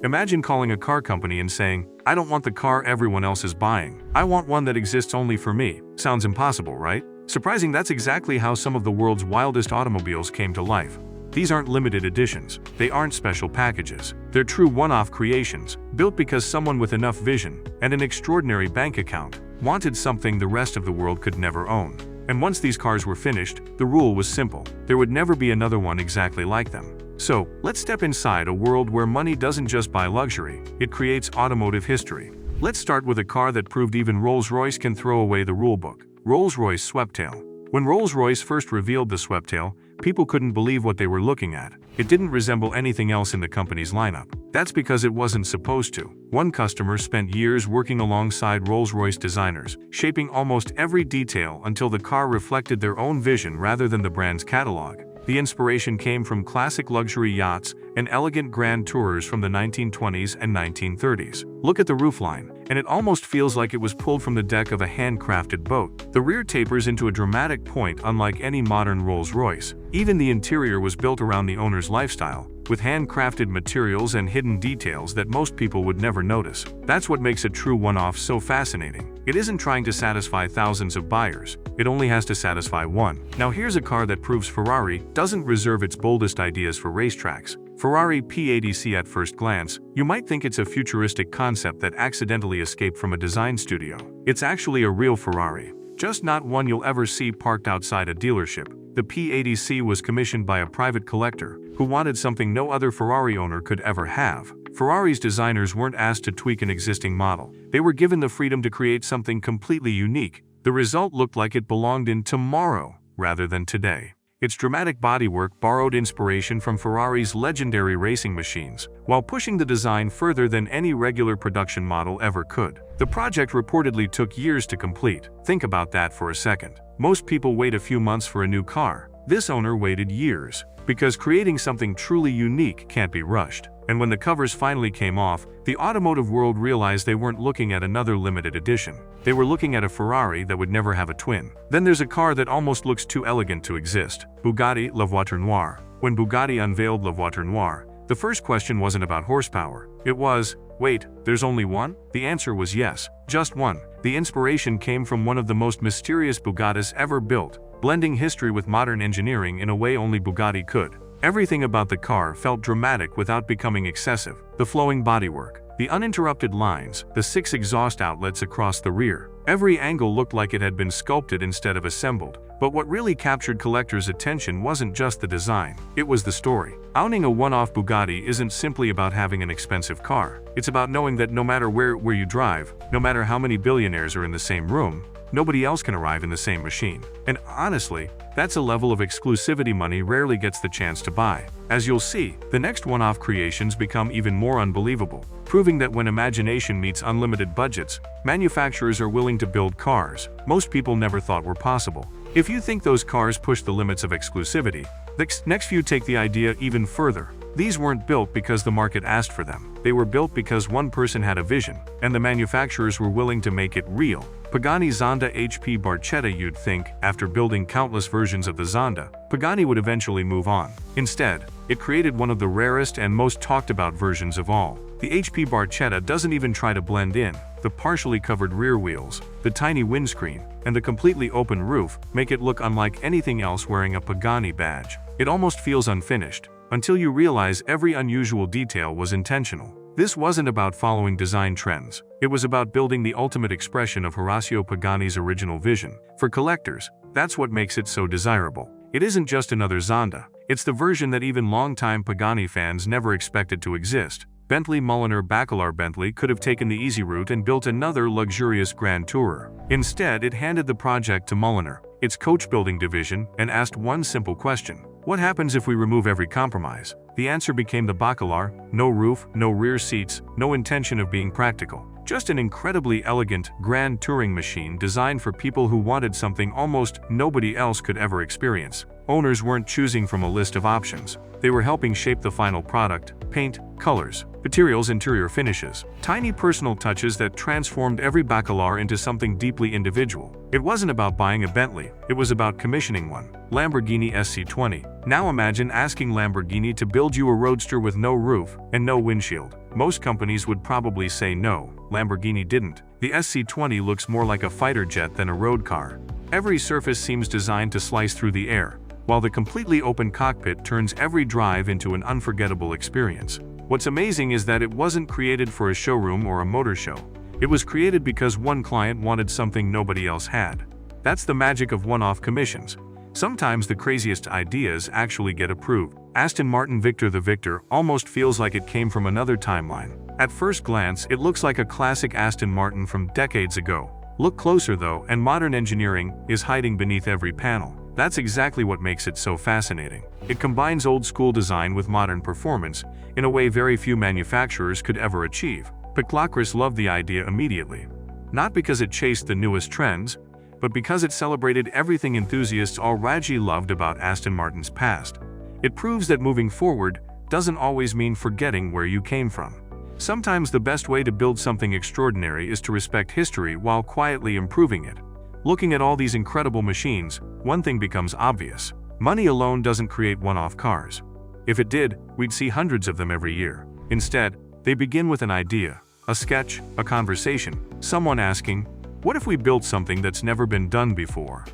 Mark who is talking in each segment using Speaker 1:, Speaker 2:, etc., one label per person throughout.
Speaker 1: Imagine calling a car company and saying, "I don't want the car everyone else is buying. I want one that exists only for me." Sounds impossible, right? Surprising, that's exactly how some of the world's wildest automobiles came to life. These aren't limited editions. They aren't special packages. They're true one-off creations, built because someone with enough vision and an extraordinary bank account wanted something the rest of the world could never own. And once these cars were finished, the rule was simple. There would never be another one exactly like them. So, let's step inside a world where money doesn't just buy luxury, it creates automotive history. Let's start with a car that proved even Rolls-Royce can throw away the rulebook. Rolls-Royce Sweptail. When Rolls-Royce first revealed the Sweptail, people couldn't believe what they were looking at. It didn't resemble anything else in the company's lineup. That's because it wasn't supposed to. One customer spent years working alongside Rolls-Royce designers, shaping almost every detail until the car reflected their own vision rather than the brand's catalog. The inspiration came from classic luxury yachts and elegant grand tourers from the 1920s and 1930s. Look at the roofline, and it almost feels like it was pulled from the deck of a handcrafted boat. The rear tapers into a dramatic point unlike any modern Rolls-Royce. Even the interior was built around the owner's lifestyle, with handcrafted materials and hidden details that most people would never notice. That's what makes a true one-off so fascinating. It isn't trying to satisfy thousands of buyers. It only has to satisfy one. Now here's a car that proves Ferrari doesn't reserve its boldest ideas for racetracks. Ferrari P80. At first glance, you might think it's a futuristic concept that accidentally escaped from a design studio. It's actually a real Ferrari, just not one you'll ever see parked outside a dealership. The P80 was commissioned by a private collector who wanted something no other Ferrari owner could ever have. Ferrari's designers weren't asked to tweak an existing model. They were given the freedom to create something completely unique. The result looked like it belonged in tomorrow rather than today. Its dramatic bodywork borrowed inspiration from Ferrari's legendary racing machines, while pushing the design further than any regular production model ever could. The project reportedly took years to complete. Think about that for a second. Most people wait a few months for a new car. This owner waited years, because creating something truly unique can't be rushed. And when the covers finally came off, the automotive world realized they weren't looking at another limited edition. They were looking at a Ferrari that would never have a twin. Then there's a car that almost looks too elegant to exist. Bugatti La Voiture Noire. When Bugatti unveiled La Voiture Noire, the first question wasn't about horsepower. It was, wait, there's only one? The answer was yes, just one. The inspiration came from one of the most mysterious Bugattis ever built, blending history with modern engineering in a way only Bugatti could. Everything about the car felt dramatic without becoming excessive. The flowing bodywork, the uninterrupted lines, the 6 exhaust outlets across the rear. Every angle looked like it had been sculpted instead of assembled. But what really captured collectors' attention wasn't just the design, it was the story. Owning a one-off Bugatti isn't simply about having an expensive car. It's about knowing that no matter where you drive, no matter how many billionaires are in the same room, nobody else can arrive in the same machine. And honestly, that's a level of exclusivity money rarely gets the chance to buy. As you'll see, the next one-off creations become even more unbelievable, proving that when imagination meets unlimited budgets, manufacturers are willing to build cars most people never thought were possible. If you think those cars push the limits of exclusivity, the next few take the idea even further. These weren't built because the market asked for them. They were built because one person had a vision, and the manufacturers were willing to make it real. Pagani Zonda HP Barchetta. You'd think, after building countless versions of the Zonda, Pagani would eventually move on. Instead, it created one of the rarest and most talked about versions of all. The HP Barchetta doesn't even try to blend in. The partially covered rear wheels, the tiny windscreen, and the completely open roof make it look unlike anything else wearing a Pagani badge. It almost feels unfinished, until you realize every unusual detail was intentional. This wasn't about following design trends. It was about building the ultimate expression of Horacio Pagani's original vision. For collectors, that's what makes it so desirable. It isn't just another Zonda. It's the version that even longtime Pagani fans never expected to exist. Bentley Mulliner Bacalar. Bentley could have taken the easy route and built another luxurious grand tourer. Instead, it handed the project to Mulliner, its coach-building division, and asked one simple question: what happens if we remove every compromise? The answer became the Bacalar: no roof, no rear seats, no intention of being practical. Just an incredibly elegant, grand touring machine designed for people who wanted something almost nobody else could ever experience. Owners weren't choosing from a list of options. They were helping shape the final product: paint, colors, materials, interior finishes. Tiny personal touches that transformed every Bacalar into something deeply individual. It wasn't about buying a Bentley, it was about commissioning one. Lamborghini SC20. Now imagine asking Lamborghini to build you a roadster with no roof and no windshield. Most companies would probably say no. Lamborghini didn't. The SC20 looks more like a fighter jet than a road car. Every surface seems designed to slice through the air, while the completely open cockpit turns every drive into an unforgettable experience. What's amazing is that it wasn't created for a showroom or a motor show. It was created because one client wanted something nobody else had. That's the magic of one-off commissions. Sometimes the craziest ideas actually get approved. Aston Martin Victor. The Victor almost feels like it came from another timeline. At first glance, it looks like a classic Aston Martin from decades ago. Look closer though, and modern engineering is hiding beneath every panel. That's exactly what makes it so fascinating. It combines old-school design with modern performance in a way very few manufacturers could ever achieve. Bacalaris loved the idea immediately. Not because it chased the newest trends, but because it celebrated everything enthusiasts already loved about Aston Martin's past. It proves that moving forward doesn't always mean forgetting where you came from. Sometimes the best way to build something extraordinary is to respect history while quietly improving it. Looking at all these incredible machines, one thing becomes obvious. Money alone doesn't create one-off cars. If it did, we'd see hundreds of them every year. Instead, they begin with an idea, a sketch, a conversation, someone asking, what if we built something that's never been done before?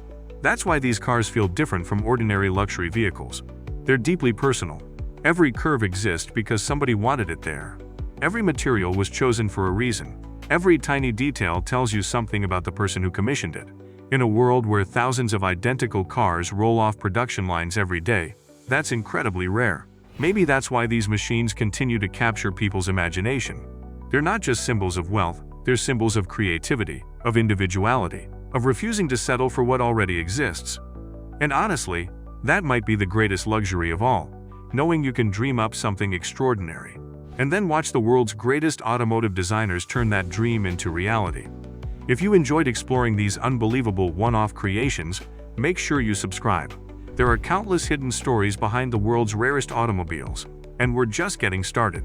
Speaker 1: That's why these cars feel different from ordinary luxury vehicles. They're deeply personal. Every curve exists because somebody wanted it there. Every material was chosen for a reason. Every tiny detail tells you something about the person who commissioned it. In a world where thousands of identical cars roll off production lines every day, that's incredibly rare. Maybe that's why these machines continue to capture people's imagination. They're not just symbols of wealth, they're symbols of creativity, of individuality, of refusing to settle for what already exists. And honestly, that might be the greatest luxury of all, knowing you can dream up something extraordinary, and then watch the world's greatest automotive designers turn that dream into reality. If you enjoyed exploring these unbelievable one-off creations, make sure you subscribe. There are countless hidden stories behind the world's rarest automobiles, and we're just getting started.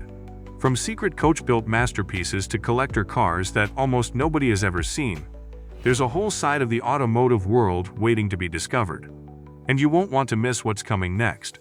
Speaker 1: From secret coach-built masterpieces to collector cars that almost nobody has ever seen, there's a whole side of the automotive world waiting to be discovered. And you won't want to miss what's coming next.